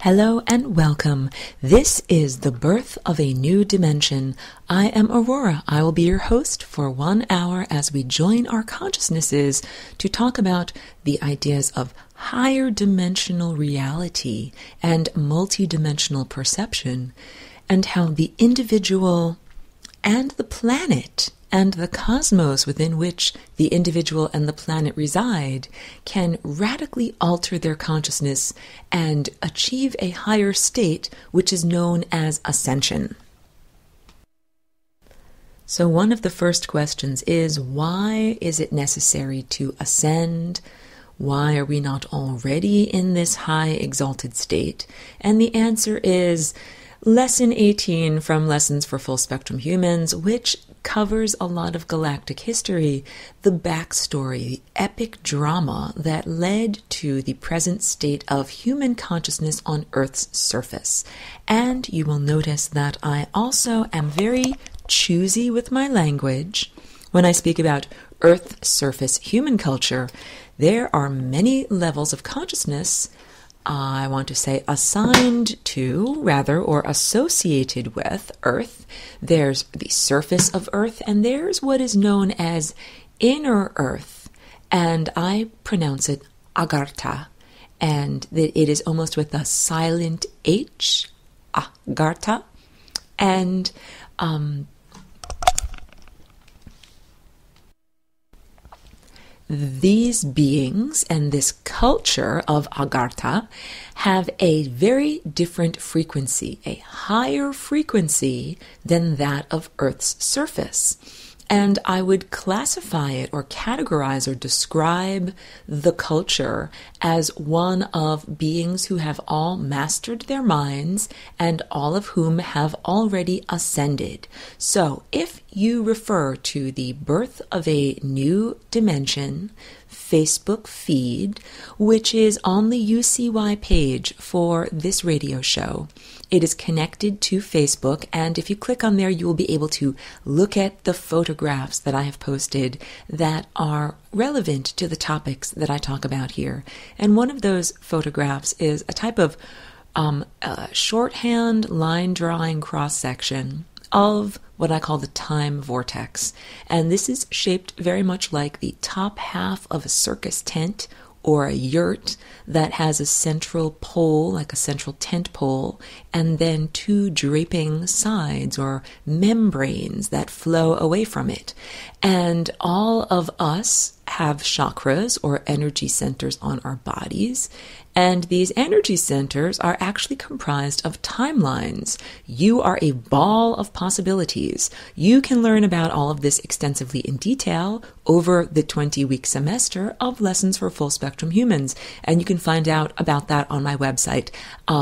Hello and welcome. This is The Birth of a New Dimension. I am Aurora. I will be your host for 1 hour as we join our consciousnesses to talk about the ideas of higher dimensional reality and multidimensional perception, and how the individual and the planet and the cosmos within which the individual and the planet reside can radically alter their consciousness and achieve a higher state, which is known as ascension. So one of the first questions is, why is it necessary to ascend? Why are we not already in this high exalted state? And the answer is Lesson 18 from Lessons for Full Spectrum Humans, which covers a lot of galactic history, the backstory, the epic drama that led to the present state of human consciousness on Earth's surface. And you will notice that I also am very choosy with my language. When I speak about Earth surface human culture, there are many levels of consciousness, I want to say assigned to, rather, or associated with Earth. There's the surface of Earth, and there's what is known as inner Earth, and I pronounce it Agartha, and it is almost with a silent H, Agartha, and these beings and this culture of Agartha have a very different frequency, a higher frequency than that of Earth's surface. And I would classify it or categorize or describe the culture as one of beings who have all mastered their minds and all of whom have already ascended. So if you refer to the Birth of a New Dimension Facebook feed, which is on the UCY page for this radio show, it is connected to Facebook, and if you click on there, you will be able to look at the photographs that I have posted that are relevant to the topics that I talk about here. And one of those photographs is a type of shorthand line drawing cross-section of what I call the time vortex. And this is shaped very much like the top half of a circus tent or a yurt that has a central pole, like a central tent pole, and then two draping sides or membranes that flow away from it. And all of us have chakras or energy centers on our bodies, and these energy centers are actually comprised of timelines. You are a ball of possibilities. You can learn about all of this extensively in detail over the 20-week semester of Lessons for Full Spectrum Humans, and you can find out about that on my website,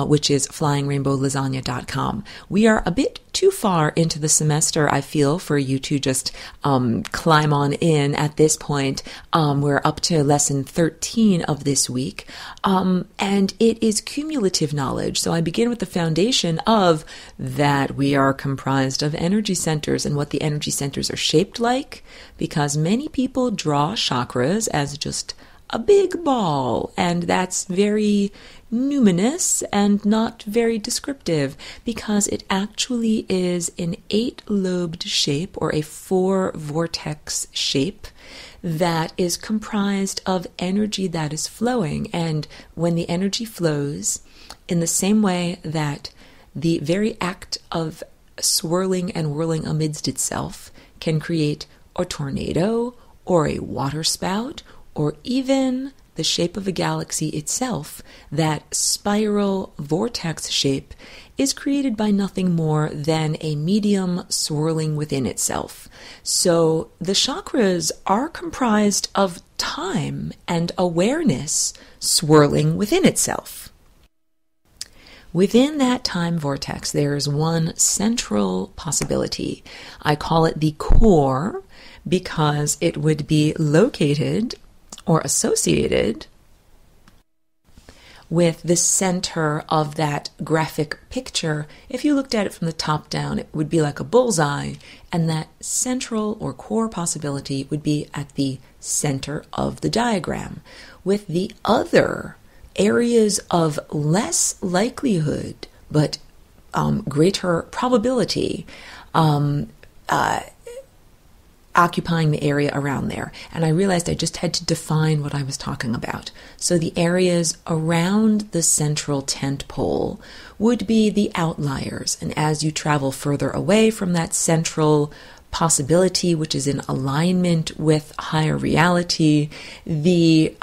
which is flyingrainbowlasagna.com. We are a bit too far into the semester, I feel, for you to just climb on in at this point. We're up to lesson 13 of this week, and it is cumulative knowledge. So I begin with the foundation of that we are comprised of energy centers and what the energy centers are shaped like, because many people draw chakras as just a big ball, and that's very numinous and not very descriptive, because it actually is an 8-lobed shape or a 4-vortex shape that is comprised of energy that is flowing. And when the energy flows, in the same way that the very act of swirling and whirling amidst itself can create a tornado or a water spout, or even the shape of a galaxy itself, that spiral vortex shape is created by nothing more than a medium swirling within itself. So the chakras are comprised of time and awareness swirling within itself. Within that time vortex, there is one central possibility. I call it the core because it would be located or associated with the center of that graphic picture. If you looked at it from the top down, it would be like a bullseye, and that central or core possibility would be at the center of the diagram, with the other areas of less likelihood but greater probability occupying the area around there. And I realized I just had to define what I was talking about. So the areas around the central tent pole would be the outliers. And as you travel further away from that central possibility, which is in alignment with higher reality, the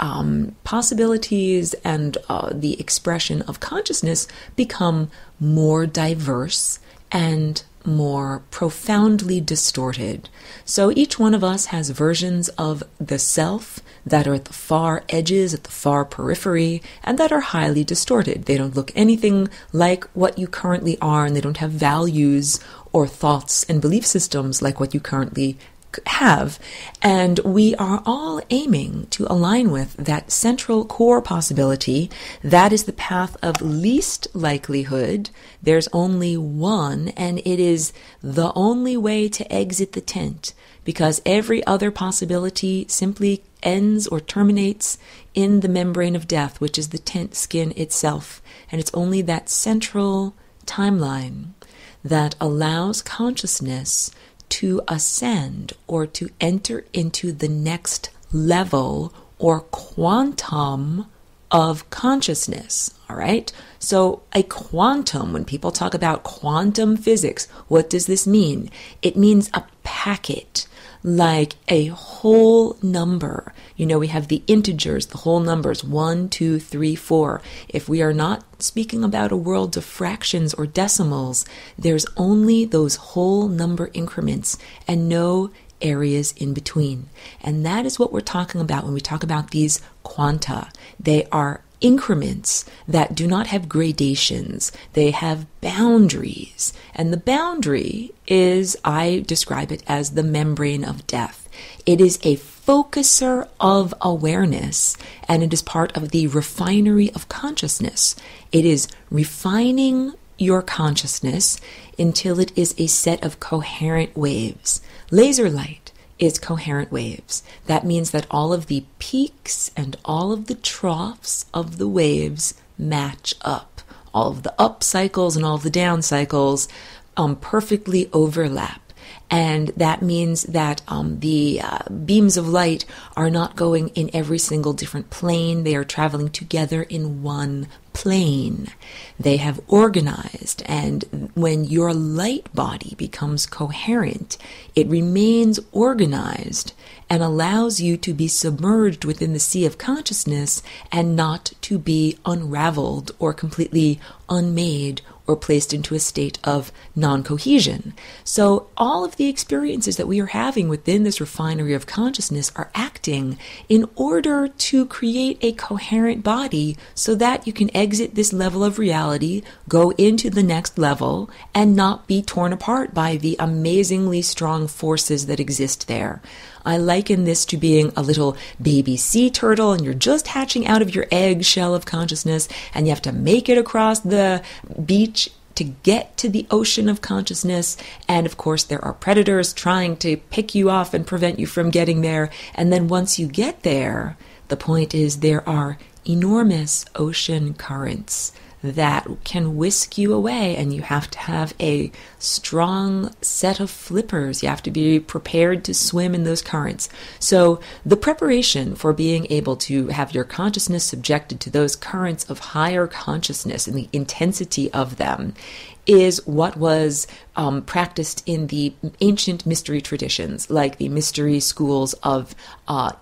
possibilities and the expression of consciousness become more diverse and more profoundly distorted. So each one of us has versions of the self that are at the far edges, at the far periphery, and that are highly distorted. They don't look anything like what you currently are, and they don't have values or thoughts and belief systems like what you currently have. And we are all aiming to align with that central core possibility. That is the path of least likelihood. There's only one, and it is the only way to exit the tent, because every other possibility simply ends or terminates in the membrane of death, which is the tent skin itself. And it's only that central timeline that allows consciousness to ascend or to enter into the next level or quantum of consciousness. All right? So a quantum, when people talk about quantum physics, what does this mean? It means a packet, like a whole number. You know, we have the integers, the whole numbers, 1, 2, 3, 4. If we are not speaking about a world of fractions or decimals, there's only those whole number increments and no areas in between. And that is what we're talking about when we talk about these quanta. They are increments that do not have gradations. They have boundaries. And the boundary is, I describe it as the membrane of death. It is a focuser of awareness, and it is part of the refinery of consciousness. It is refining your consciousness until it is a set of coherent waves. Laser light is coherent waves. That means that all of the peaks and all of the troughs of the waves match up. All of the up cycles and all of the down cycles perfectly overlap. And that means that the beams of light are not going in every single different plane. They are traveling together in one plane. They have organized, and when your light body becomes coherent, it remains organized and allows you to be submerged within the sea of consciousness and not to be unraveled or completely unmade or placed into a state of non-cohesion. So all of the experiences that we are having within this refinery of consciousness are acting in order to create a coherent body so that you can exit this level of reality, go into the next level, and not be torn apart by the amazingly strong forces that exist there. I liken this to being a little baby sea turtle, and you're just hatching out of your egg shell of consciousness, and you have to make it across the beach to get to the ocean of consciousness. And of course, there are predators trying to pick you off and prevent you from getting there. And then once you get there, the point is there are enormous ocean currents that can whisk you away, and you have to have a strong set of flippers. You have to be prepared to swim in those currents. So the preparation for being able to have your consciousness subjected to those currents of higher consciousness and the intensity of them is what was practiced in the ancient mystery traditions, like the mystery schools of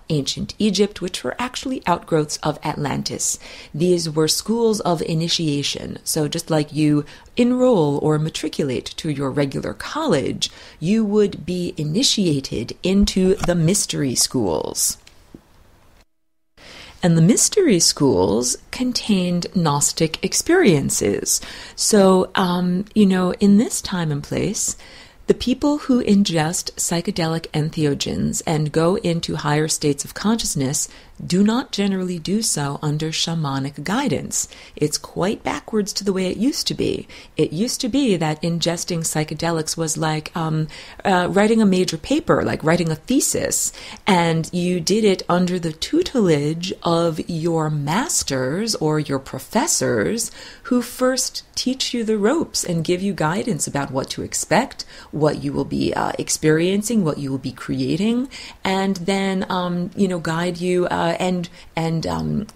ancient Egypt, which were actually outgrowths of Atlantis. These were schools of initiation. So just like you enroll or matriculate to your regular college, you would be initiated into the mystery schools. And the mystery schools contained Gnostic experiences. So, in this time and place, The people who ingest psychedelic entheogens and go into higher states of consciousness do not generally do so under shamanic guidance. It's quite backwards to the way it used to be. It used to be that ingesting psychedelics was like writing a major paper, like writing a thesis, and you did it under the tutelage of your masters or your professors who first teach you the ropes and give you guidance about what to expect, what you will be experiencing, what you will be creating, and then guide you and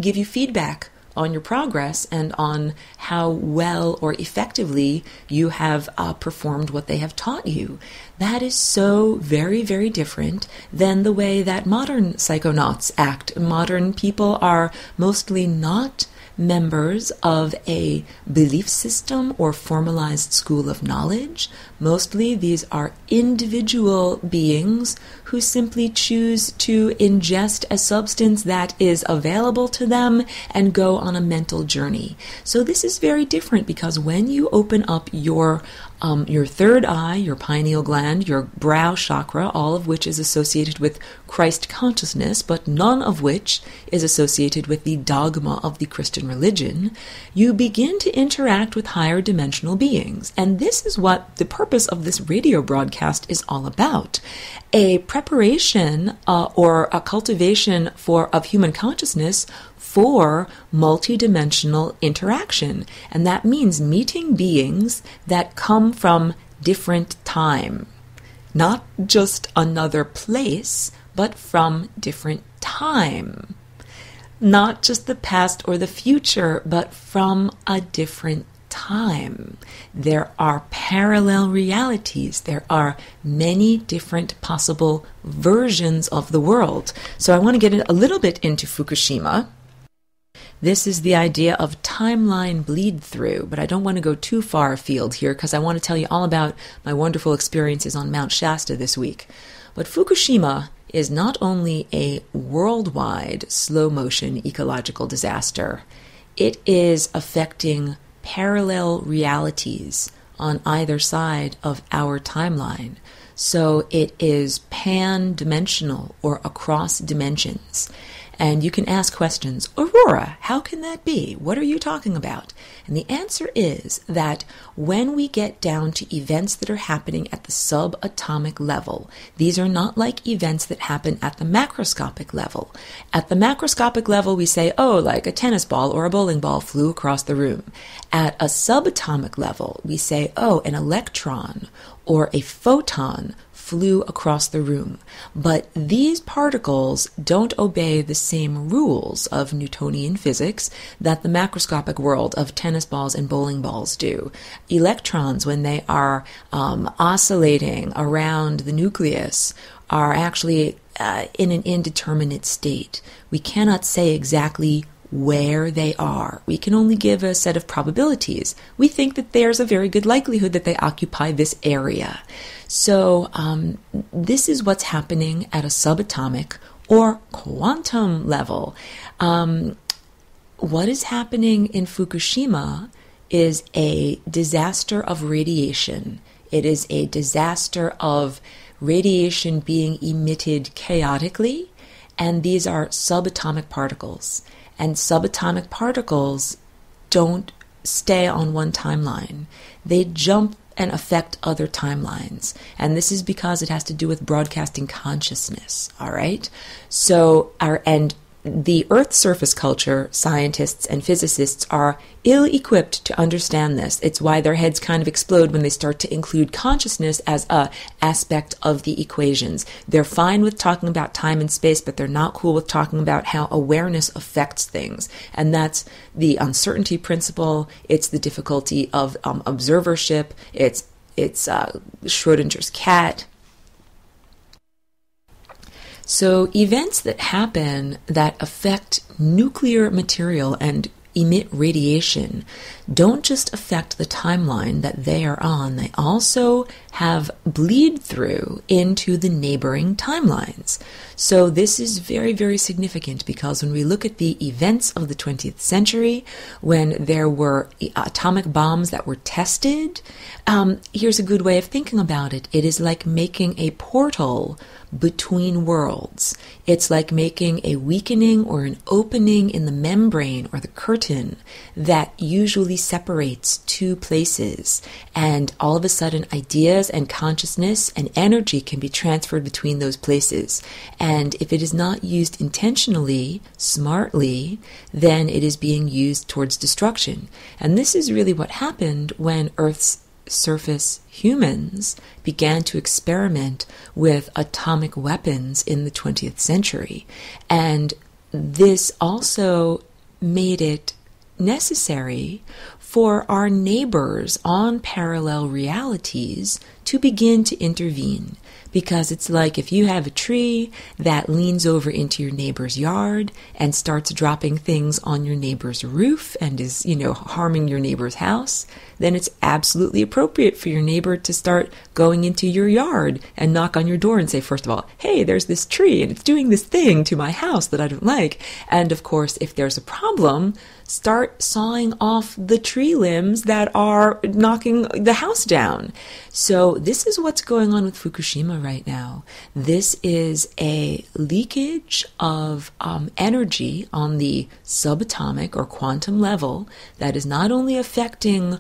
give you feedback on your progress and on how well or effectively you have performed what they have taught you. That is so very, very different than the way that modern psychonauts act. Modern people are mostly not members of a belief system or formalized school of knowledge. Mostly these are individual beings who simply choose to ingest a substance that is available to them and go on a mental journey. So this is very different because when you open up your third eye, your pineal gland, your brow chakra, all of which is associated with Christ consciousness, but none of which is associated with the dogma of the Christian religion, you begin to interact with higher dimensional beings. And this is what the purpose of this radio broadcast is all about. A preparation or a cultivation of human consciousness for multidimensional interaction. And that means meeting beings that come from different time. Not just another place, but from different time. Not just the past or the future, but from a different time. There are parallel realities. There are many different possible versions of the world. So I want to get a little bit into Fukushima. This is the idea of timeline bleed through, but I don't want to go too far afield here because I want to tell you all about my wonderful experiences on Mount Shasta this week. But Fukushima is not only a worldwide slow-motion ecological disaster, it is affecting parallel realities on either side of our timeline. So it is pan-dimensional or across dimensions. And you can ask questions, Aurora, how can that be? What are you talking about? And the answer is that when we get down to events that are happening at the subatomic level, these are not like events that happen at the macroscopic level. At the macroscopic level, we say, oh, like a tennis ball or a bowling ball flew across the room. At a subatomic level, we say, oh, an electron or a photon flew across the room. But these particles don't obey the same rules of Newtonian physics that the macroscopic world of tennis balls and bowling balls do. Electrons, when they are oscillating around the nucleus, are actually in an indeterminate state. We cannot say exactly where they are. We can only give a set of probabilities. We think that there's a very good likelihood that they occupy this area. So this is what's happening at a subatomic or quantum level. What is happening in Fukushima is a disaster of radiation. It is a disaster of radiation being emitted chaotically, and these are subatomic particles. And subatomic particles don't stay on one timeline. They jump and affect other timelines. And this is because it has to do with broadcasting consciousness, all right? So, the Earth surface culture scientists and physicists are ill-equipped to understand this. It's why their heads kind of explode when they start to include consciousness as a aspect of the equations. They're fine with talking about time and space, but they're not cool with talking about how awareness affects things. And that's the uncertainty principle. It's the difficulty of observership. It's Schrodinger's cat. So events that happen that affect nuclear material and emit radiation don't just affect the timeline that they are on, they also have bleed through into the neighboring timelines. So this is very, very significant because when we look at the events of the 20th century, when there were atomic bombs that were tested, here's a good way of thinking about it. It is like making a portal between worlds. It's like making a weakening or an opening in the membrane or the curtain that usually separates two places. And all of a sudden, ideas and consciousness and energy can be transferred between those places. And if it is not used intentionally, smartly, then it is being used towards destruction. And this is really what happened when Earth's surface humans began to experiment with atomic weapons in the 20th century. And this also made it necessary for our neighbors on parallel realities to begin to intervene. Because it's like if you have a tree that leans over into your neighbor's yard and starts dropping things on your neighbor's roof and is, harming your neighbor's house, then it's absolutely appropriate for your neighbor to start going into your yard and knock on your door and say, first of all, hey, there's this tree and it's doing this thing to my house that I don't like. And of course, if there's a problem, start sawing off the tree limbs that are knocking the house down. So this is what's going on with Fukushima right now. This is a leakage of energy on the subatomic or quantum level that is not only affecting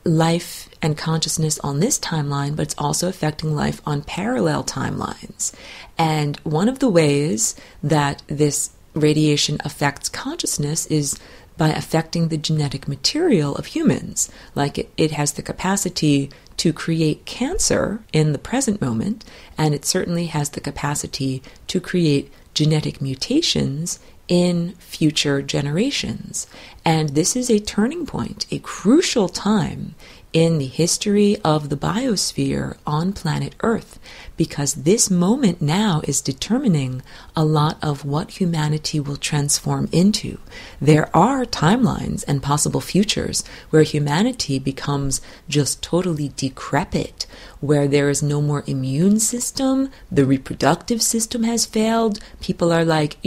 life and consciousness on this timeline, but it's also affecting life on parallel timelines. And one of the ways that this radiation affects consciousness is by affecting the genetic material of humans. Like it has the capacity to create cancer in the present moment, and it certainly has the capacity to create genetic mutations in future generations. And this is a turning point, a crucial time in the history of the biosphere on planet Earth, because this moment now is determining a lot of what humanity will transform into. There are timelines and possible futures where humanity becomes just totally decrepit, where there is no more immune system, the reproductive system has failed. People are like,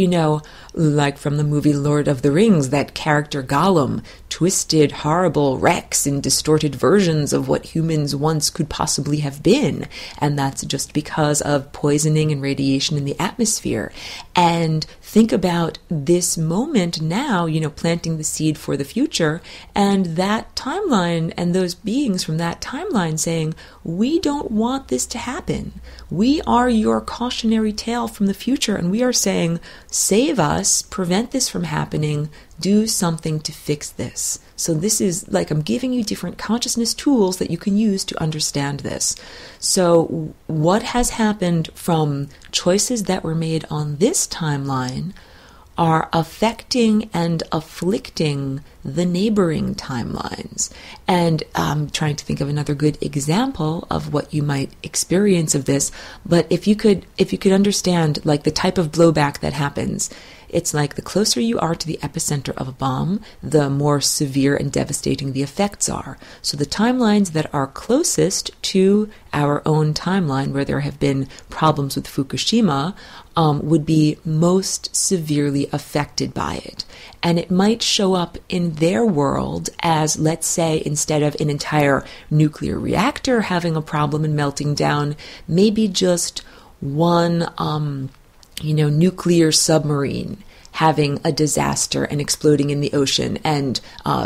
like from the movie Lord of the Rings, that character Gollum, twisted, horrible wrecks and distorted versions of what humans once could possibly have been. And that's just because of poisoning and radiation in the atmosphere. And think about this moment now, planting the seed for the future, and that timeline and those beings from that timeline saying, we don't want this to happen. We are your cautionary tale from the future, and we are saying, save us, prevent this from happening, do something to fix this. So this is like I'm giving you different consciousness tools that you can use to understand this. So what has happened from choices that were made on this timeline are affecting and afflicting the neighboring timelines. And I'm trying to think of another good example of what you might experience of this. But if you could understand like the type of blowback that happens, it's like the closer you are to the epicenter of a bomb, the more severe and devastating the effects are. So the timelines that are closest to our own timeline, where there have been problems with Fukushima, would be most severely affected by it. And it might show up in their world as, let's say, instead of an entire nuclear reactor having a problem and melting down, maybe just one nuclear submarine having a disaster and exploding in the ocean and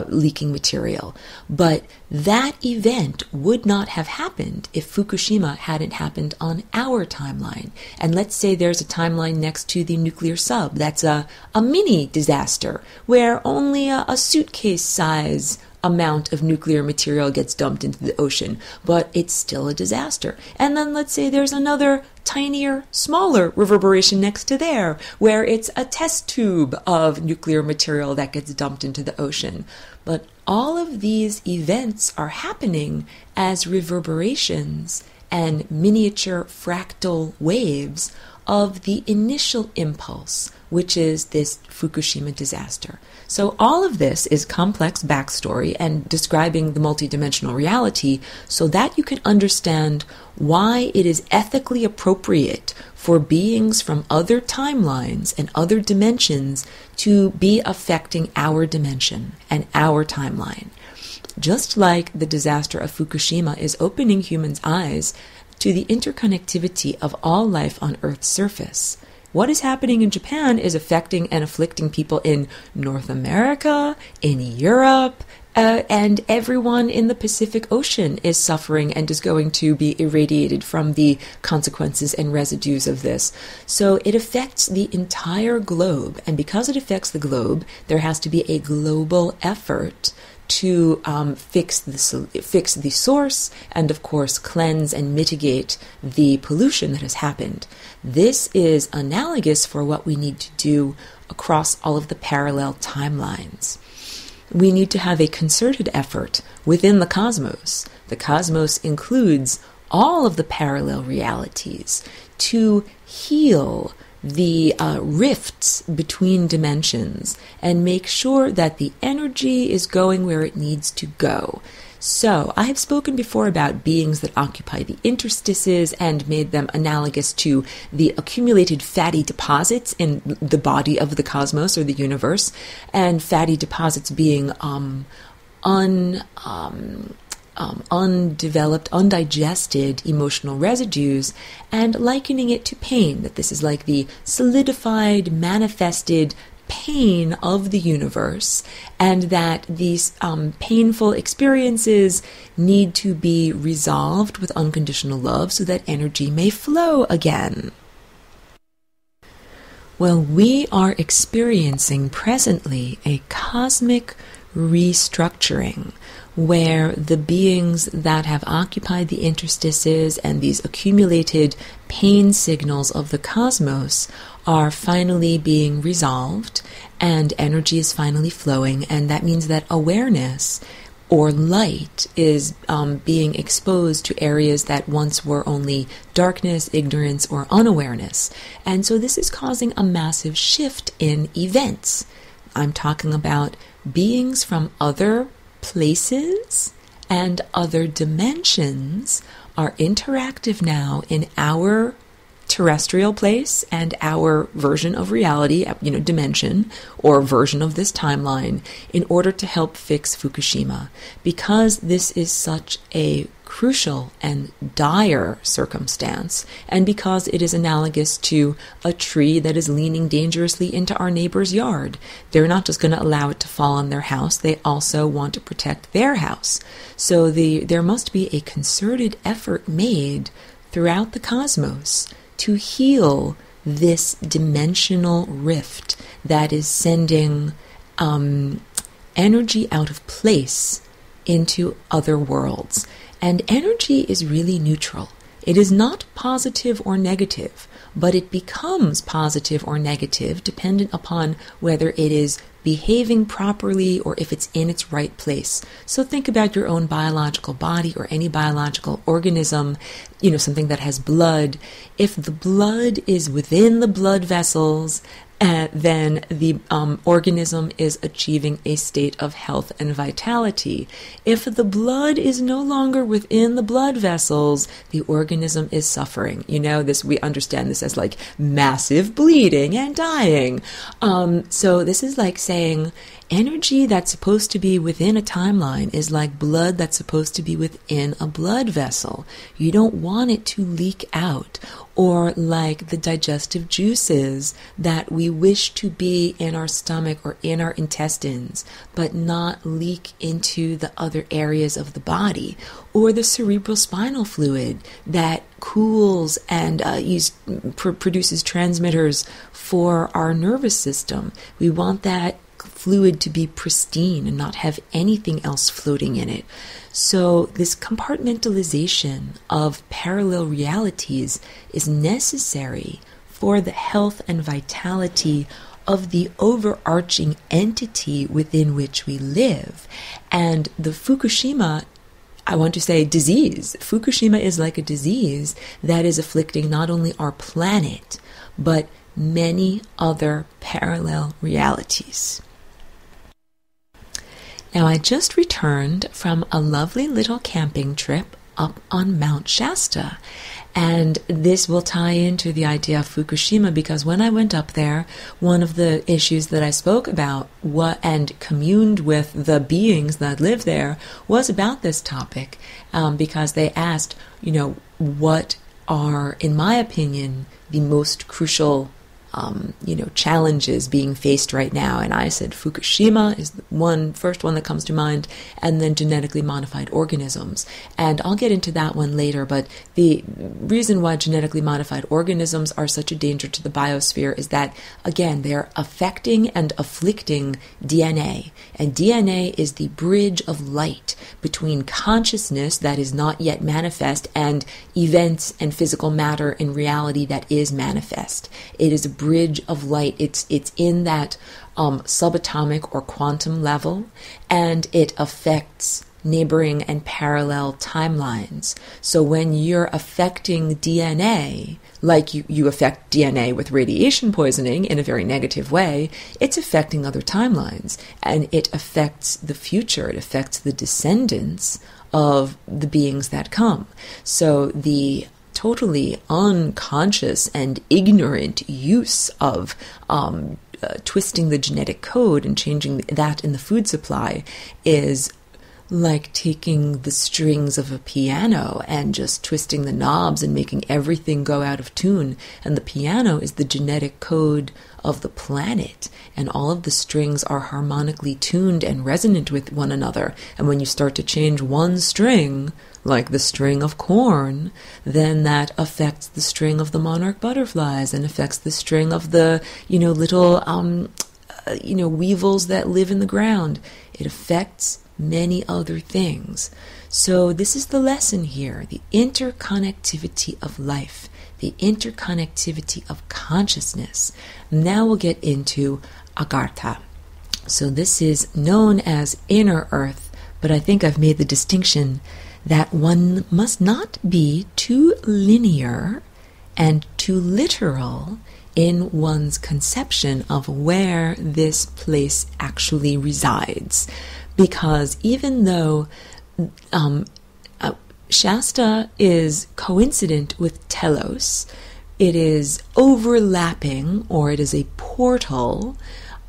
leaking material. But that event would not have happened if Fukushima hadn't happened on our timeline. And let's say there's a timeline next to the nuclear sub that's a mini disaster where only a suitcase size amount of nuclear material gets dumped into the ocean, but it's still a disaster. And then let's say there's another tinier, smaller reverberation next to there, where it's a test tube of nuclear material that gets dumped into the ocean. But all of these events are happening as reverberations and miniature fractal waves of the initial impulse, which is this Fukushima disaster. So all of this is complex backstory and describing the multidimensional reality so that you can understand why it is ethically appropriate for beings from other timelines and other dimensions to be affecting our dimension and our timeline. Just like the disaster of Fukushima is opening humans' eyes to the interconnectivity of all life on Earth's surface. What is happening in Japan is affecting and afflicting people in North America, in Europe, and everyone in the Pacific Ocean is suffering and is going to be irradiated from the consequences and residues of this. So it affects the entire globe, and because it affects the globe, there has to be a global effort to fix the source and, of course, cleanse and mitigate the pollution that has happened. This is analogous for what we need to do across all of the parallel timelines. We need to have a concerted effort within the cosmos. The cosmos includes all of the parallel realities to heal the rifts between dimensions and make sure that the energy is going where it needs to go. So, I have spoken before about beings that occupy the interstices and made them analogous to the accumulated fatty deposits in the body of the cosmos or the universe, and fatty deposits being undeveloped, undigested emotional residues, and likening it to pain, that this is like the solidified, manifested pain of the universe, and that these painful experiences need to be resolved with unconditional love so that energy may flow again. Well, we are experiencing presently a cosmic restructuring where the beings that have occupied the interstices and these accumulated pain signals of the cosmos are finally being resolved and energy is finally flowing, and that means that awareness or light is being exposed to areas that once were only darkness, ignorance, or unawareness. And so this is causing a massive shift in events. I'm talking about beings from other places and other dimensions are interactive now in our terrestrial place and our version of reality, dimension or version of this timeline, in order to help fix Fukushima. Because this is such a crucial and dire circumstance, and because it is analogous to a tree that is leaning dangerously into our neighbor's yard. They're not just going to allow it to fall on their house, they also want to protect their house. So there must be a concerted effort made throughout the cosmos to heal this dimensional rift that is sending energy out of place into other worlds. And energy is really neutral. It is not positive or negative, but it becomes positive or negative dependent upon whether it is behaving properly or if it's in its right place. So think about your own biological body or any biological organism, something that has blood. If the blood is within the blood vessels, then the organism is achieving a state of health and vitality. If the blood is no longer within the blood vessels, the organism is suffering. We understand this as like massive bleeding and dying. So this is like saying energy that's supposed to be within a timeline is like blood that's supposed to be within a blood vessel. You don't want it to leak out, or like the digestive juices that we wish to be in our stomach or in our intestines, but not leak into the other areas of the body, or the cerebral spinal fluid that cools and produces transmitters for our nervous system. We want that fluid to be pristine and not have anything else floating in it. So this compartmentalization of parallel realities is necessary for the health and vitality of the overarching entity within which we live. And the Fukushima, I want to say disease. Fukushima is like a disease that is afflicting not only our planet, but many other parallel realities. Now, I just returned from a lovely little camping trip up on Mount Shasta, and this will tie into the idea of Fukushima, because when I went up there, one of the issues that I spoke about and communed with the beings that live there was about this topic, because they asked, what are, in my opinion, the most crucial challenges being faced right now. And I said Fukushima is the first one that comes to mind, and then genetically modified organisms. And I'll get into that one later, but the reason why genetically modified organisms are such a danger to the biosphere is that, again, they're affecting and afflicting DNA. And DNA is the bridge of light between consciousness that is not yet manifest and events and physical matter in reality that is manifest. It is a bridge of light. It's in that subatomic or quantum level, and it affects neighboring and parallel timelines. So when you're affecting DNA, like you affect DNA with radiation poisoning in a very negative way, it's affecting other timelines, and it affects the future. It affects the descendants of the beings that come. So the totally unconscious and ignorant use of twisting the genetic code and changing that in the food supply is like taking the strings of a piano and just twisting the knobs and making everything go out of tune. And the piano is the genetic code of the planet, and all of the strings are harmonically tuned and resonant with one another. And when you start to change one string, like the string of corn, then that affects the string of the monarch butterflies and affects the string of the, little, weevils that live in the ground. It affects many other things. So this is the lesson here, the interconnectivity of life, the interconnectivity of consciousness. Now we'll get into Agartha. So this is known as inner earth, but I think I've made the distinction that one must not be too linear and too literal in one's conception of where this place actually resides. Because even though Shasta is coincident with Telos, it is overlapping, or it is a portal,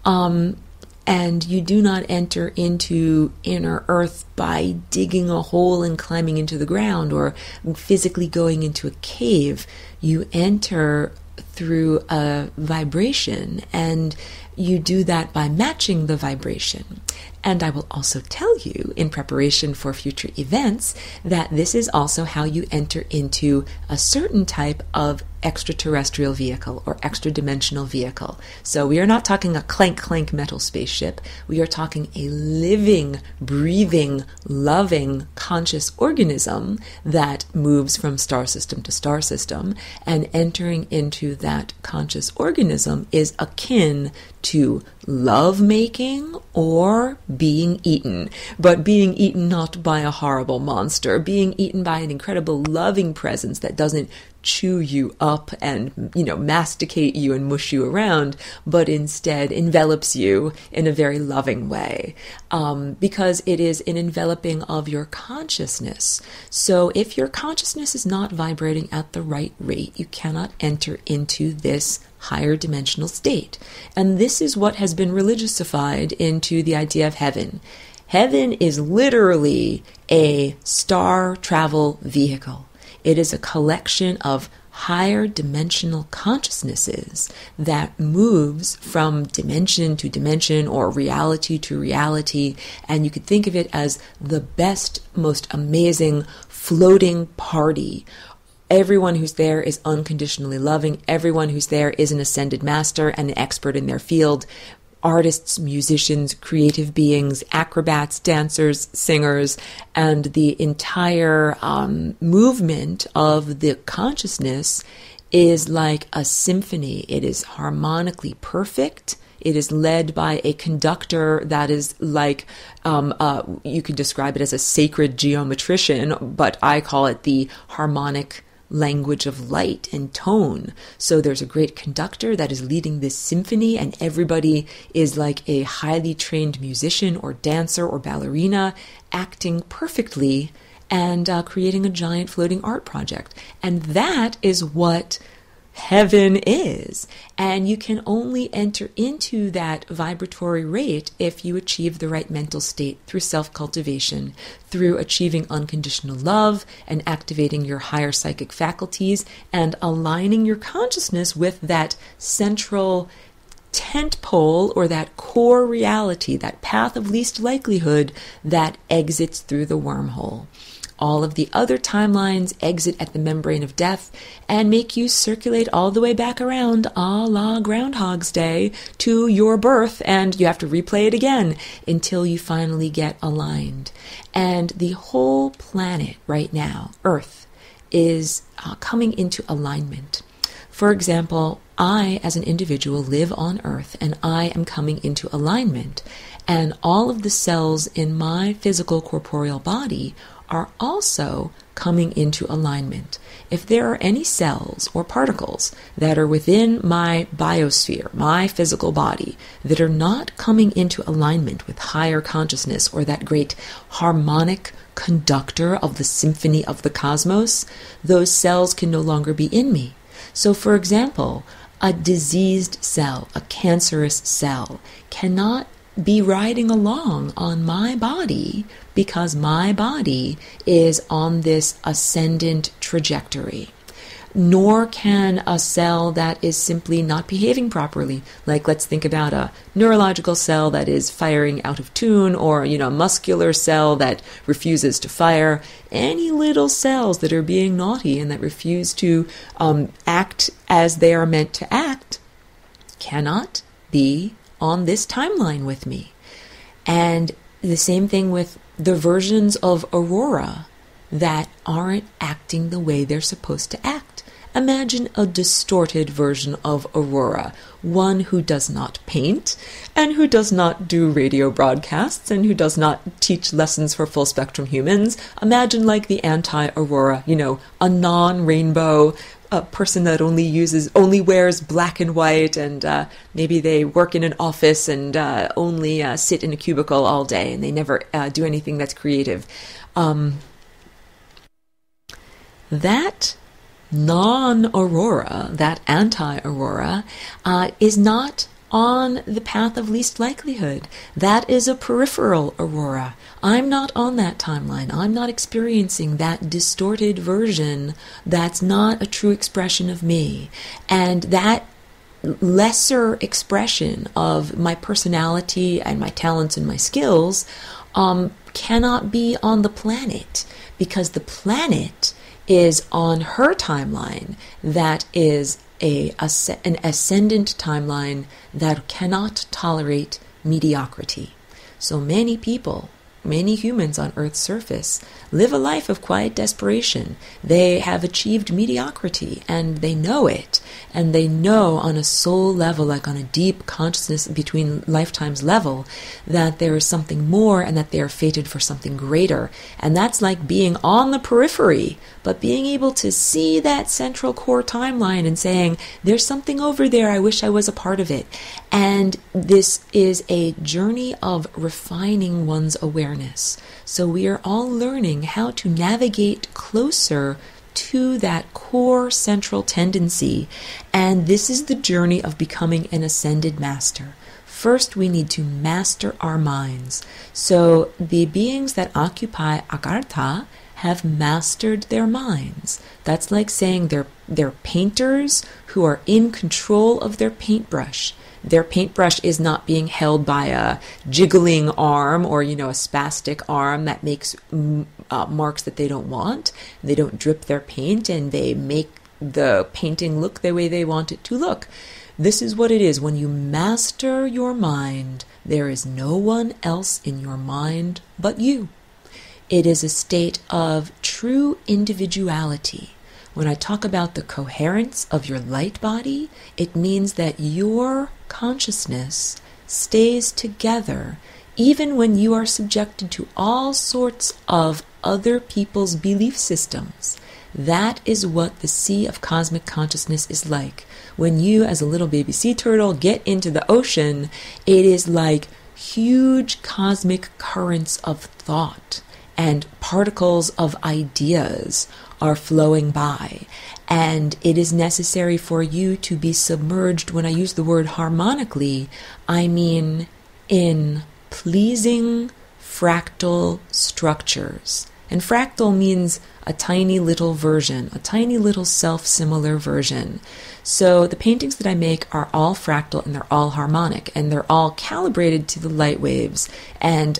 and you do not enter into inner earth by digging a hole and climbing into the ground or physically going into a cave. You enter through a vibration, and you do that by matching the vibration. And I will also tell you, in preparation for future events, that this is also how you enter into a certain type of extraterrestrial vehicle or extra-dimensional vehicle. So we are not talking a clank metal spaceship. We are talking a living, breathing, loving, conscious organism that moves from star system to star system, and entering into that conscious organism is akin to love making or being eaten, but being eaten not by a horrible monster, being eaten by an incredible loving presence that doesn't chew you up and, masticate you and mush you around, but instead envelops you in a very loving way, because it is an enveloping of your consciousness. So if your consciousness is not vibrating at the right rate, you cannot enter into this higher dimensional state. And this is what has been religiousified into the idea of heaven. Heaven is literally a star travel vehicle. It is a collection of higher dimensional consciousnesses that moves from dimension to dimension or reality to reality. And you could think of it as the best, most amazing floating party. Everyone who's there is unconditionally loving. Everyone who's there is an ascended master and an expert in their field. Artists, musicians, creative beings, acrobats, dancers, singers, and the entire movement of the consciousness is like a symphony. It is harmonically perfect. It is led by a conductor that is like, you could describe it as a sacred geometrician, but I call it the harmonic language of light and tone. So there's a great conductor that is leading this symphony, and everybody is like a highly trained musician or dancer or ballerina acting perfectly and creating a giant floating art project. And that is what heaven is. And you can only enter into that vibratory rate if you achieve the right mental state through self-cultivation, through achieving unconditional love and activating your higher psychic faculties and aligning your consciousness with that central tent pole or that core reality, that path of least likelihood that exits through the wormhole. All of the other timelines exit at the membrane of death and make you circulate all the way back around, a la Groundhog's Day, to your birth, and you have to replay it again until you finally get aligned. And the whole planet right now, Earth, is coming into alignment. For example, I, as an individual, live on Earth, and I am coming into alignment. And all of the cells in my physical corporeal body are also coming into alignment. If there are any cells or particles that are within my biosphere, my physical body, that are not coming into alignment with higher consciousness or that great harmonic conductor of the symphony of the cosmos, those cells can no longer be in me. So, for example, a diseased cell, a cancerous cell, cannot be riding along on my body because my body is on this ascendant trajectory. Nor can a cell that is simply not behaving properly. Like, let's think about a neurological cell that is firing out of tune, or, a muscular cell that refuses to fire. Any little cells that are being naughty and that refuse to act as they are meant to act cannot be on this timeline with me. And the same thing with the versions of Aurora that aren't acting the way they're supposed to act. Imagine a distorted version of Aurora, one who does not paint, and who does not do radio broadcasts, and who does not teach lessons for full spectrum humans. Imagine like the anti-Aurora, a non-rainbow, a person that only wears black and white, and maybe they work in an office and only sit in a cubicle all day, and they never do anything that's creative. That non-Aurora, that anti-Aurora, is not on the path of least likelihood. That is a peripheral Aurora. I'm not on that timeline. I'm not experiencing that distorted version that's not a true expression of me. And that lesser expression of my personality and my talents and my skills cannot be on the planet, because the planet is on her timeline that is an ascendant timeline that cannot tolerate mediocrity. So many people, many humans on Earth's surface live a life of quiet desperation. They have achieved mediocrity, and they know it. And they know on a soul level, like on a deep consciousness between lifetimes level, that there is something more and that they are fated for something greater. And that's like being on the periphery, but being able to see that central core timeline and saying, there's something over there, I wish I was a part of it. And this is a journey of refining one's awareness. So we are all learning how to navigate closer to that core central tendency. And this is the journey of becoming an ascended master. First, we need to master our minds. So the beings that occupy Agartha have mastered their minds. That's like saying they're painters who are in control of their paintbrush. Their paintbrush is not being held by a jiggling arm or, a spastic arm that makes marks that they don't want. They don't drip their paint, and they make the painting look the way they want it to look. This is what it is. When you master your mind, there is no one else in your mind but you. It is a state of true individuality. When I talk about the coherence of your light body, it means that your consciousness stays together even when you are subjected to all sorts of other people's belief systems. That is what the sea of cosmic consciousness is like. When you, as a little baby sea turtle, get into the ocean, it is like huge cosmic currents of thought and particles of ideas are flowing by. And it is necessary for you to be submerged. When I use the word harmonically, I mean in pleasing fractal structures. And fractal means a tiny little version, a tiny little self-similar version. So the paintings that I make are all fractal and they're all harmonic and they're all calibrated to the light waves. And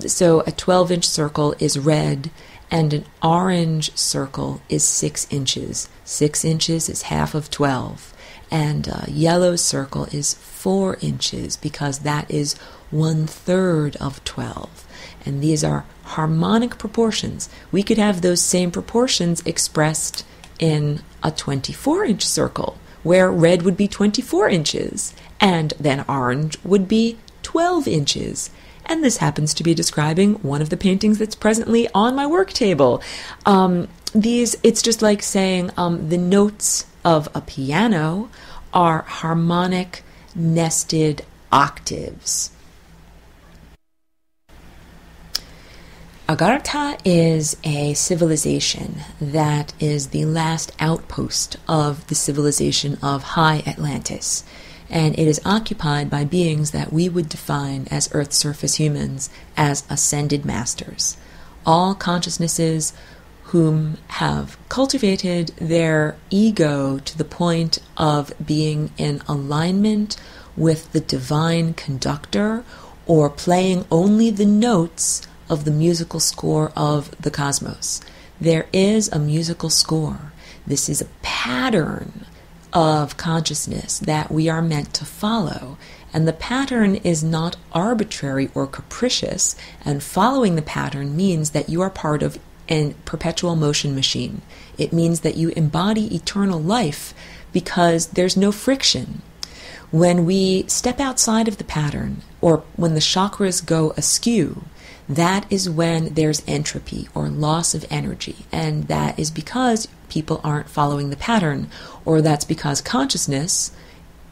so a 12-inch circle is red and an orange circle is 6 inches. 6 inches is half of 12. And a yellow circle is 4 inches because that is 1/3 of 12. And these are harmonic proportions. We could have those same proportions expressed in a 24-inch circle, where red would be 24 inches, and then orange would be 12 inches. And this happens to be describing one of the paintings that's presently on my work table. It's just like saying the notes of a piano are harmonic nested octaves. Agartha is a civilization that is the last outpost of the civilization of High Atlantis, and it is occupied by beings that we would define as Earth surface humans as ascended masters. All consciousnesses whom have cultivated their ego to the point of being in alignment with the divine conductor or playing only the notes of the musical score of the cosmos. There is a musical score. This is a pattern of consciousness that we are meant to follow. And the pattern is not arbitrary or capricious, and following the pattern means that you are part of a perpetual motion machine. It means that you embody eternal life because there's no friction. When we step outside of the pattern, or when the chakras go askew, that is when there's entropy or loss of energy. And that is because people aren't following the pattern, or that's because consciousness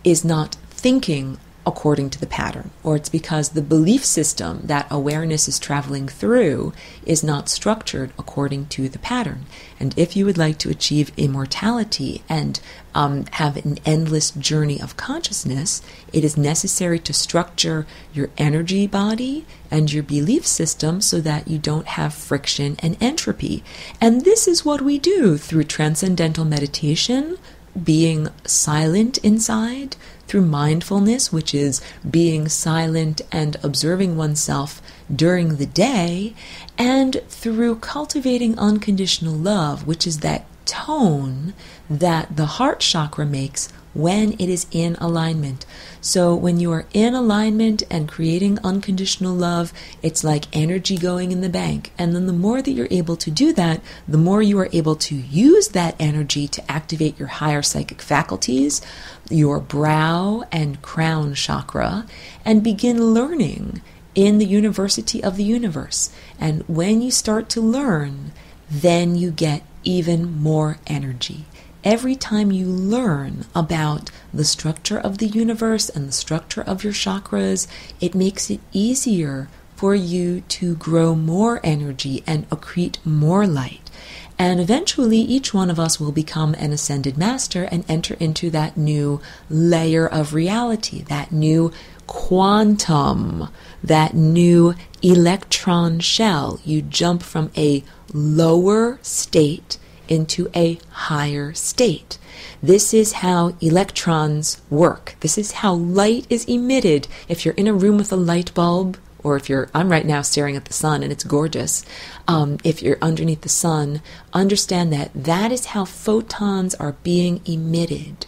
is not thinking according to the pattern, or it's because the belief system that awareness is traveling through is not structured according to the pattern. And if you would like to achieve immortality and have an endless journey of consciousness, it is necessary to structure your energy body and your belief system so that you don't have friction and entropy. And this is what we do through transcendental meditation, being silent inside, through mindfulness, which is being silent and observing oneself during the day, and through cultivating unconditional love, which is that tone that the heart chakra makes when it is in alignment. So when you are in alignment and creating unconditional love, it's like energy going in the bank. And then the more that you're able to do that, the more you are able to use that energy to activate your higher psychic faculties, your brow and crown chakra, and begin learning in the University of the Universe. And when you start to learn, then you get even more energy. Every time you learn about the structure of the universe and the structure of your chakras, it makes it easier for you to grow more energy and accrete more light. And eventually, each one of us will become an ascended master and enter into that new layer of reality, that new quantum, that new electron shell. You jump from a lower state into a higher state. This is how electrons work. This is how light is emitted. If you're in a room with a light bulb, or I'm right now staring at the sun and it's gorgeous. If you're underneath the sun, understand that that is how photons are being emitted.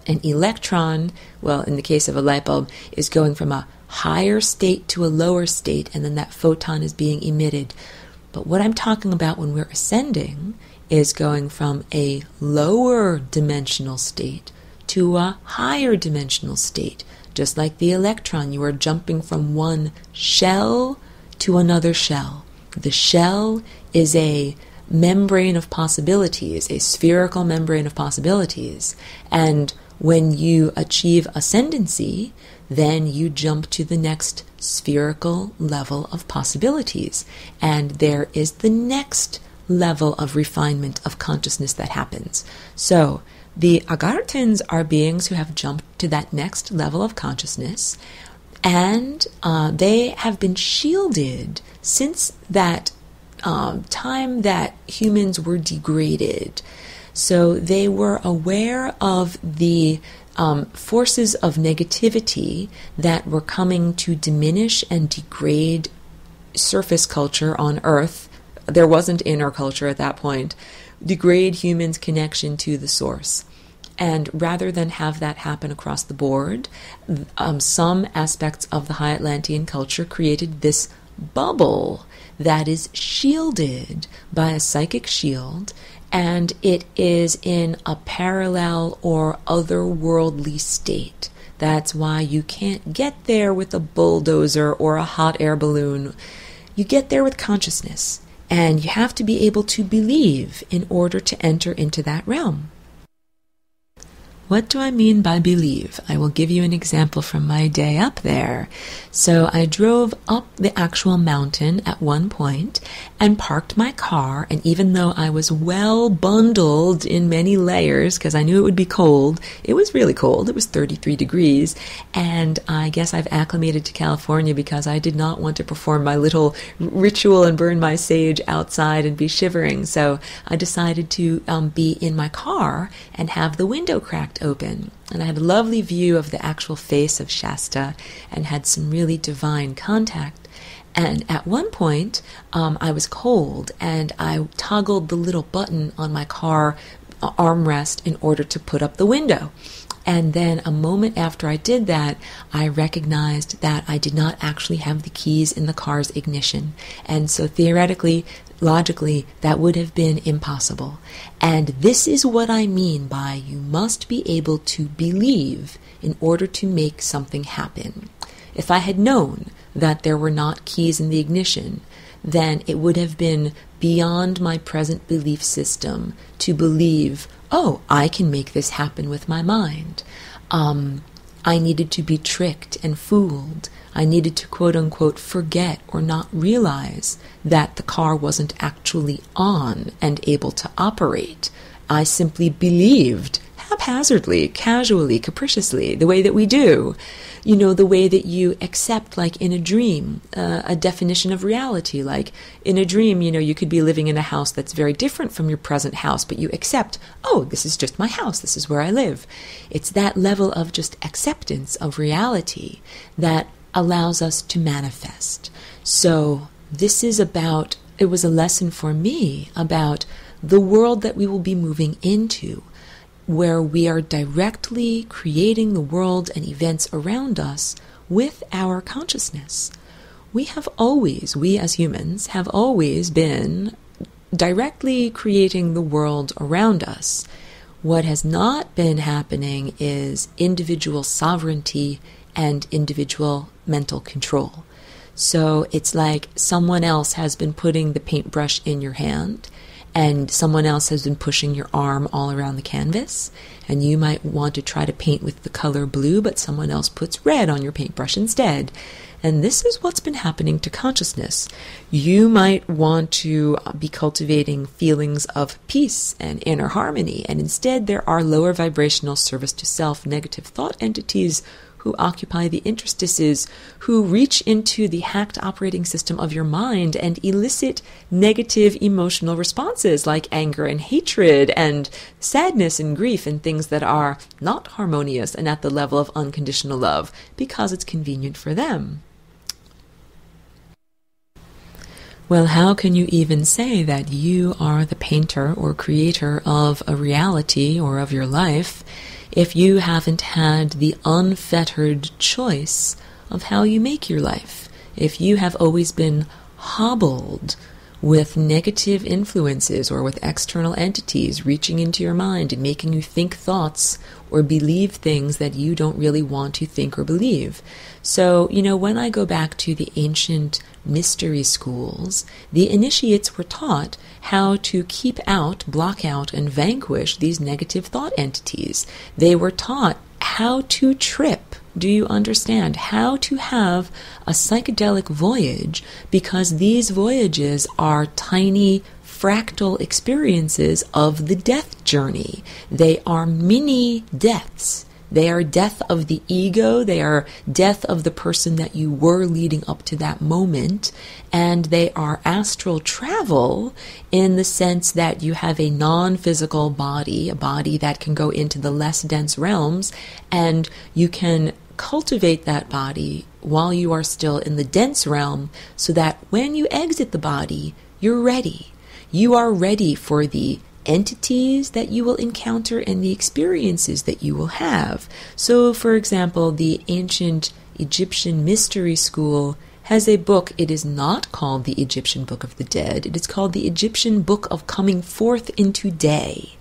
An electron, well, in the case of a light bulb, is going from a higher state to a lower state, and then that photon is being emitted. But what I'm talking about when we're ascending is going from a lower dimensional state to a higher dimensional state. Just like the electron, you are jumping from one shell to another shell. The shell is a membrane of possibilities, a spherical membrane of possibilities. And when you achieve ascendancy, then you jump to the next spherical level of possibilities. And there is the next level of refinement of consciousness that happens. So the Agarthans are beings who have jumped to that next level of consciousness, and they have been shielded since that time that humans were degraded. So they were aware of the forces of negativity that were coming to diminish and degrade surface culture on Earth. There wasn't inner culture at that point. Degrade humans' connection to the source. And rather than have that happen across the board, some aspects of the High Atlantean culture created this bubble that is shielded by a psychic shield, and it is in a parallel or otherworldly state. That's why you can't get there with a bulldozer or a hot air balloon. You get there with consciousness, and you have to be able to believe in order to enter into that realm. What do I mean by believe? I will give you an example from my day up there. So I drove up the actual mountain at one point and parked my car, and even though I was well bundled in many layers because I knew it would be cold, it was really cold. It was 33 degrees, and I guess I've acclimated to California because I did not want to perform my little ritual and burn my sage outside and be shivering. So I decided to be in my car and have the window cracked open, and I had a lovely view of the actual face of Shasta and had some really divine contact. And at one point I was cold, and I toggled the little button on my car armrest in order to put up the window. And then a moment after I did that, I recognized that I did not actually have the keys in the car's ignition. And so theoretically, logically, that would have been impossible. And this is what I mean by you must be able to believe in order to make something happen. If I had known that there were not keys in the ignition, then it would have been beyond my present belief system to believe, oh, I can make this happen with my mind. I needed to be tricked and fooled. I needed to quote-unquote forget or not realize that the car wasn't actually on and able to operate. I simply believed haphazardly, casually, capriciously, the way that we do. You know, the way that you accept, like in a dream, a definition of reality. Like in a dream, you know, you could be living in a house that's very different from your present house, but you accept, oh, this is just my house, this is where I live. It's that level of just acceptance of reality that allows us to manifest. So this is about, it was a lesson for me about the world that we will be moving into, where we are directly creating the world and events around us with our consciousness. We as humans, have always been directly creating the world around us. What has not been happening is individual sovereignty and individual mental control. So it's like someone else has been putting the paintbrush in your hand, and someone else has been pushing your arm all around the canvas, and you might want to try to paint with the color blue, but someone else puts red on your paintbrush instead. And this is what's been happening to consciousness. You might want to be cultivating feelings of peace and inner harmony, and instead there are lower vibrational service to self negative thought entities who occupy the interstices, who reach into the hacked operating system of your mind and elicit negative emotional responses like anger and hatred and sadness and grief and things that are not harmonious and at the level of unconditional love because it's convenient for them. Well, how can you even say that you are the painter or creator of a reality or of your life if you haven't had the unfettered choice of how you make your life? If you have always been hobbled with negative influences or with external entities reaching into your mind and making you think thoughts or believe things that you don't really want to think or believe. So, when I go back to the ancient mystery schools, the initiates were taught how to keep out, block out, and vanquish these negative thought entities. They were taught how to trip. Do you understand? How to have a psychedelic voyage, because these voyages are tiny fractal experiences of the death journey. They are mini deaths. They are death of the ego. They are death of the person that you were leading up to that moment. And they are astral travel in the sense that you have a non-physical body, a body that can go into the less dense realms, and you can cultivate that body while you are still in the dense realm, so that when you exit the body, you're ready. You are ready for the entities that you will encounter and the experiences that you will have. So, for example, the ancient Egyptian mystery school has a book. It is not called the Egyptian Book of the Dead. It is called the Egyptian Book of Coming Forth into Day.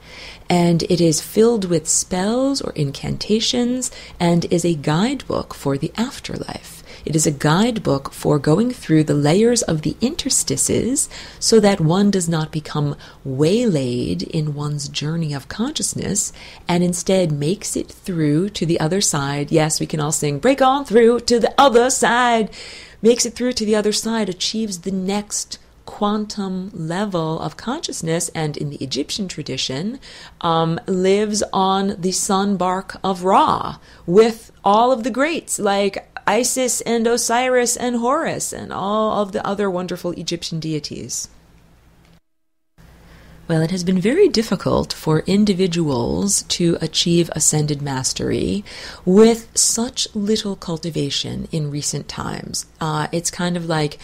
And it is filled with spells or incantations and is a guidebook for the afterlife. It is a guidebook for going through the layers of the interstices so that one does not become waylaid in one's journey of consciousness and instead makes it through to the other side. Yes, we can all sing, break on through to the other side. Makes it through to the other side, achieves the next quantum level of consciousness, and in the Egyptian tradition, lives on the sun bark of Ra with all of the greats like Isis and Osiris and Horus and all of the other wonderful Egyptian deities. Well, it has been very difficult for individuals to achieve ascended mastery with such little cultivation in recent times. It's kind of like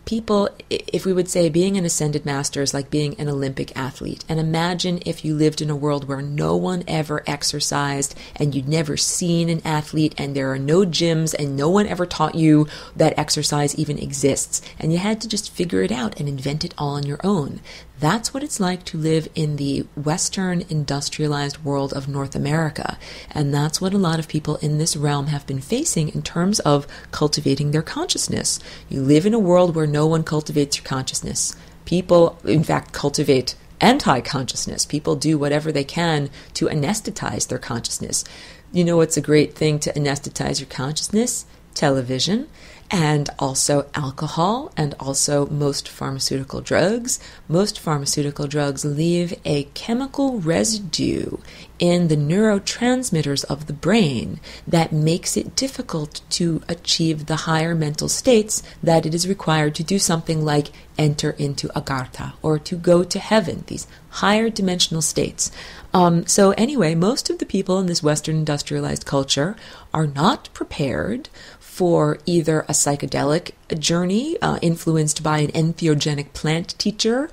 people, if we would say being an ascended master is like being an Olympic athlete. And imagine if you lived in a world where no one ever exercised and you'd never seen an athlete and there are no gyms and no one ever taught you that exercise even exists. And you had to just figure it out and invent it all on your own. That's what it's like to live in the Western industrialized world of North America. And that's what a lot of people in this realm have been facing in terms of cultivating their consciousness. You live in a world where no one cultivates your consciousness. People, in fact, cultivate anti-consciousness. People do whatever they can to anesthetize their consciousness. You know what's a great thing to anesthetize your consciousness? Television. And also alcohol, and also most pharmaceutical drugs. Most pharmaceutical drugs leave a chemical residue in the neurotransmitters of the brain that makes it difficult to achieve the higher mental states that it is required to do something like enter into agartha or to go to heaven, these higher dimensional states. So anyway, most of the people in this Western industrialized culture are not prepared for either a psychedelic journey influenced by an entheogenic plant teacher,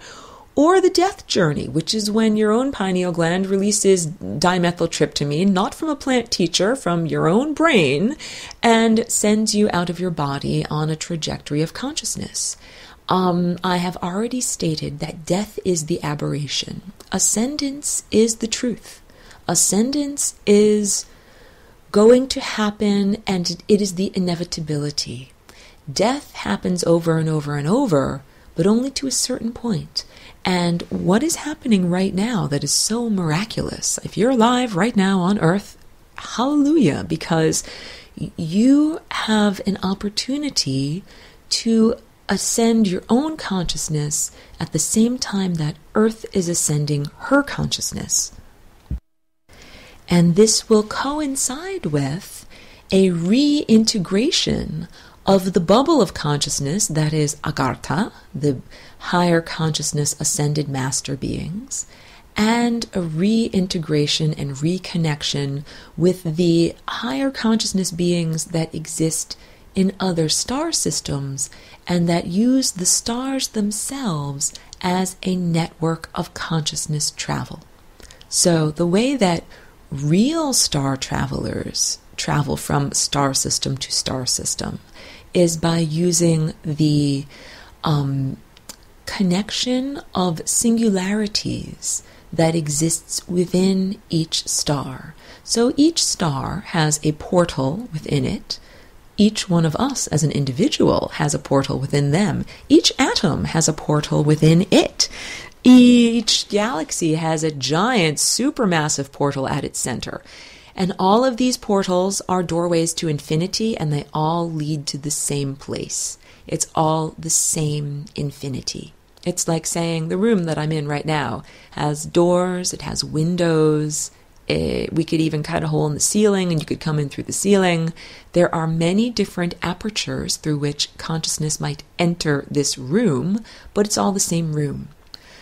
or the death journey, which is when your own pineal gland releases dimethyltryptamine, not from a plant teacher, from your own brain, and sends you out of your body on a trajectory of consciousness. I have already stated that death is the aberration. Ascendance is the truth. Ascendance is going to happen, and it is the inevitability. Death happens over and over and over, but only to a certain point. And what is happening right now that is so miraculous? If you're alive right now on earth, hallelujah, because you have an opportunity to ascend your own consciousness at the same time that earth is ascending her consciousness. And this will coincide with a reintegration of the bubble of consciousness that is Agartha, the higher consciousness ascended master beings, and a reintegration and reconnection with the higher consciousness beings that exist in other star systems and that use the stars themselves as a network of consciousness travel. So the way that real star travelers travel from star system to star system is by using the connection of singularities that exists within each star. So each star has a portal within it. Each one of us as an individual has a portal within them. Each atom has a portal within it. Each galaxy has a giant, supermassive portal at its center. And all of these portals are doorways to infinity, and they all lead to the same place. It's all the same infinity. It's like saying the room that I'm in right now has doors, it has windows. We could even cut a hole in the ceiling and you could come in through the ceiling. There are many different apertures through which consciousness might enter this room, but it's all the same room.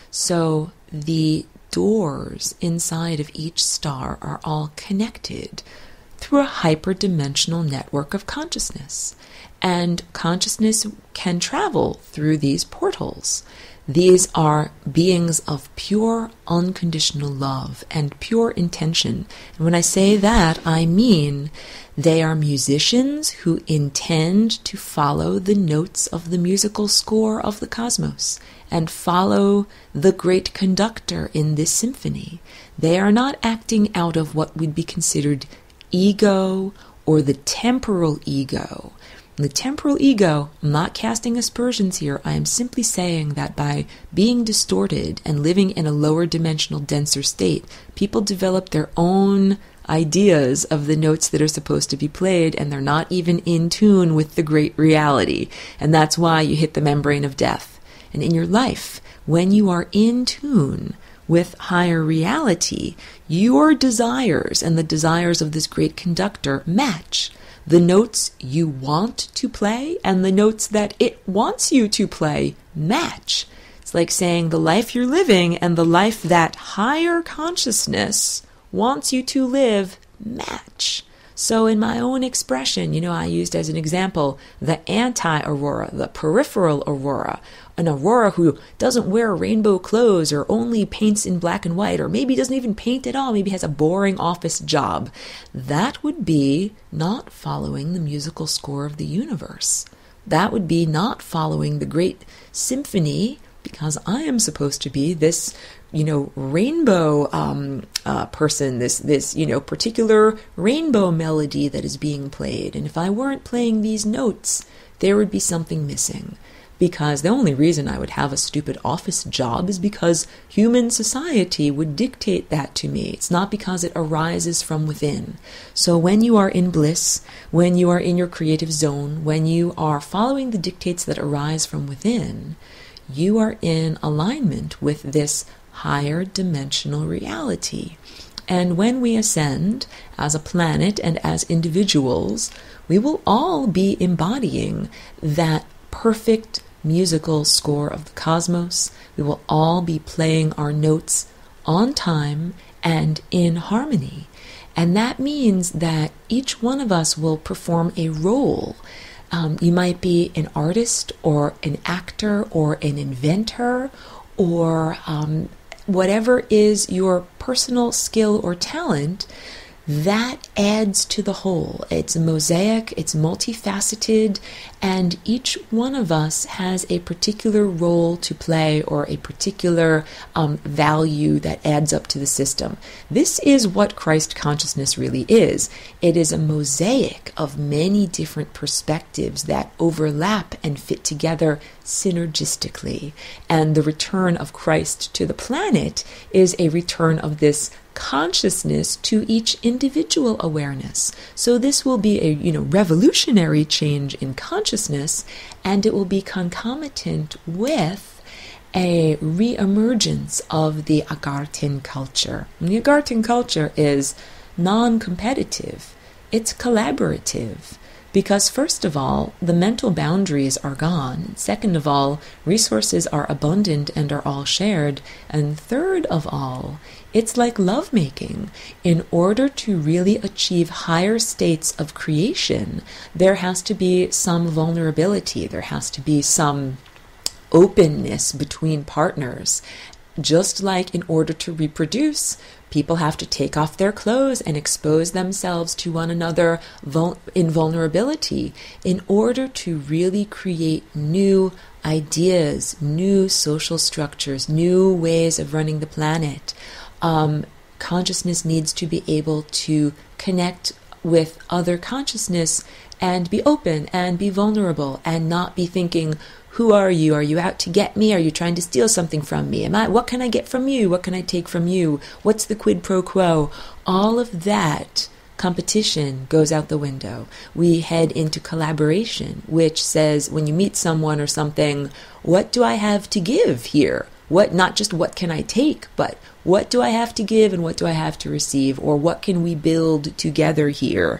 So the doors inside of each star are all connected through a hyperdimensional network of consciousness. And consciousness can travel through these portals. These are beings of pure, unconditional love and pure intention. And when I say that, I mean they are musicians who intend to follow the notes of the musical score of the cosmos and follow the great conductor in this symphony. They are not acting out of what would be considered ego or the temporal ego. The temporal ego, I'm not casting aspersions here, I am simply saying that by being distorted and living in a lower dimensional, denser state, people develop their own ideas of the notes that are supposed to be played, and they're not even in tune with the great reality. And that's why you hit the membrane of death. And in your life, when you are in tune with higher reality, your desires and the desires of this great conductor match. The notes you want to play and the notes that it wants you to play match. It's like saying the life you're living and the life that higher consciousness wants you to live match. So in my own expression, I used as an example the anti-aurora, the peripheral aurora, an aurora who doesn't wear rainbow clothes or only paints in black and white, or maybe doesn't even paint at all, maybe has a boring office job. That would be not following the musical score of the universe. That would be not following the great symphony, because I am supposed to be this rainbow person, this particular rainbow melody that is being played. And if I weren't playing these notes, there would be something missing. Because the only reason I would have a stupid office job is because human society would dictate that to me. It's not because it arises from within. So when you are in bliss, when you are in your creative zone, when you are following the dictates that arise from within, you are in alignment with this higher dimensional reality. And when we ascend as a planet and as individuals, we will all be embodying that perfect musical score of the cosmos. We will all be playing our notes on time and in harmony. And that means that each one of us will perform a role. You might be an artist or an actor or an inventor or whatever is your personal skill or talent. That adds to the whole. It's a mosaic, it's multifaceted, and each one of us has a particular role to play or a particular value that adds up to the system. This is what Christ consciousness really is. It is a mosaic of many different perspectives that overlap and fit together synergistically. And the return of Christ to the planet is a return of this consciousness to each individual awareness. So this will be a revolutionary change in consciousness, and it will be concomitant with a re-emergence of the Agarthan culture. And the Agarthan culture is non-competitive. It's collaborative. Because first of all, the mental boundaries are gone. Second of all, resources are abundant and are all shared. And third of all, it's like lovemaking. In order to really achieve higher states of creation, there has to be some vulnerability. There has to be some openness between partners. just like in order to reproduce, people have to take off their clothes and expose themselves to one another in vulnerability in order to really create new ideas, new social structures, new ways of running the planet. Consciousness needs to be able to connect with other consciousness and be open and be vulnerable and not be thinking, who are you? Are you out to get me? Are you trying to steal something from me? What can I get from you? What can I take from you? What's the quid pro quo? All of that competition goes out the window. We head into collaboration, which says when you meet someone or something, what do I have to give here? Not just what can I take, but what do I have to give and what do I have to receive? Or what can we build together here?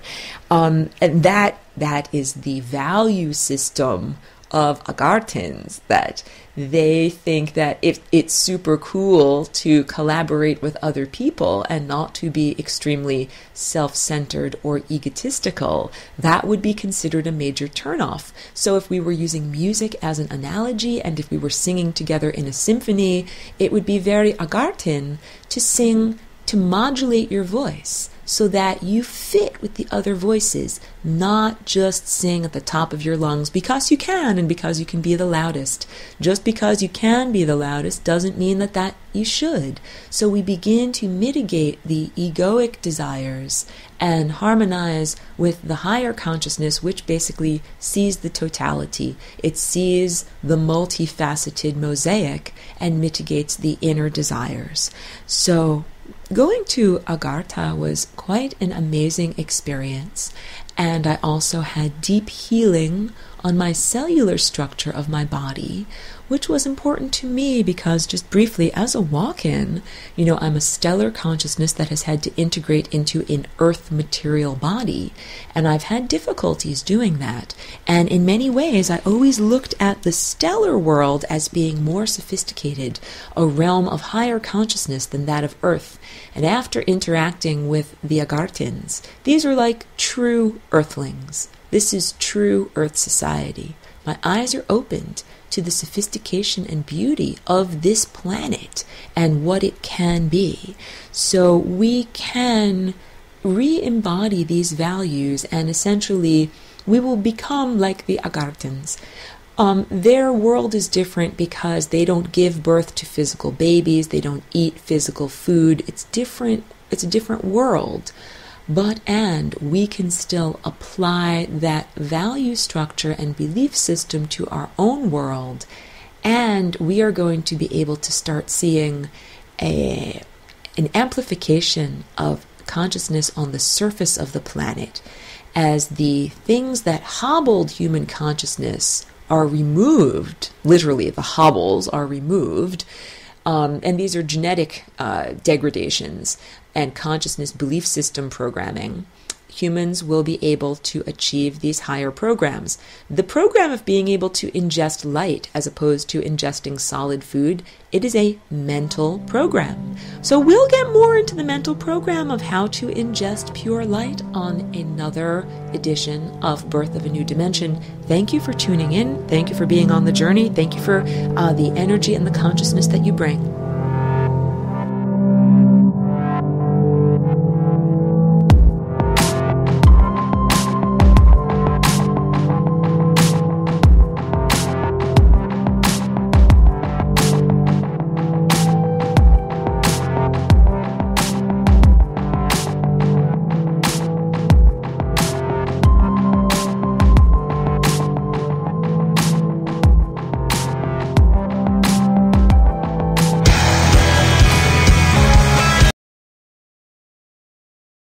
And that is the value system of Agarthans, that they think that if it's super cool to collaborate with other people and not to be extremely self-centered or egotistical, that would be considered a major turnoff. So if we were using music as an analogy and if we were singing together in a symphony, it would be very Agarthan to sing, to modulate your voice so that you fit with the other voices, not just sing at the top of your lungs because you can and because you can be the loudest. Just because you can be the loudest doesn't mean that you should. So we begin to mitigate the egoic desires and harmonize with the higher consciousness, which basically sees the totality. It sees the multifaceted mosaic and mitigates the inner desires. So going to Agartha was quite an amazing experience, and I also had deep healing on my cellular structure of my body, which was important to me because, just briefly, as a walk-in, I'm a stellar consciousness that has had to integrate into an earth material body, and I've had difficulties doing that. And in many ways, I always looked at the stellar world as being more sophisticated, a realm of higher consciousness than that of earth. And after interacting with the Agarthans, these are like true earthlings. This is true Earth society. My eyes are opened to the sophistication and beauty of this planet and what it can be. So we can re-embody these values and essentially we will become like the Agarthans. Their world is different because they don't give birth to physical babies. They don't eat physical food. It's different. It's a different world. And we can still apply that value structure and belief system to our own world, and we are going to be able to start seeing an amplification of consciousness on the surface of the planet as the things that hobbled human consciousness are removed. Literally, the hobbles are removed. And these are genetic degradations and consciousness belief system programming. Humans will be able to achieve these higher programs. The program of being able to ingest light as opposed to ingesting solid food, it is a mental program. So we'll get more into the mental program of how to ingest pure light on another edition of Birth of a New Dimension. Thank you for tuning in. Thank you for being on the journey. Thank you for the energy and the consciousness that you bring.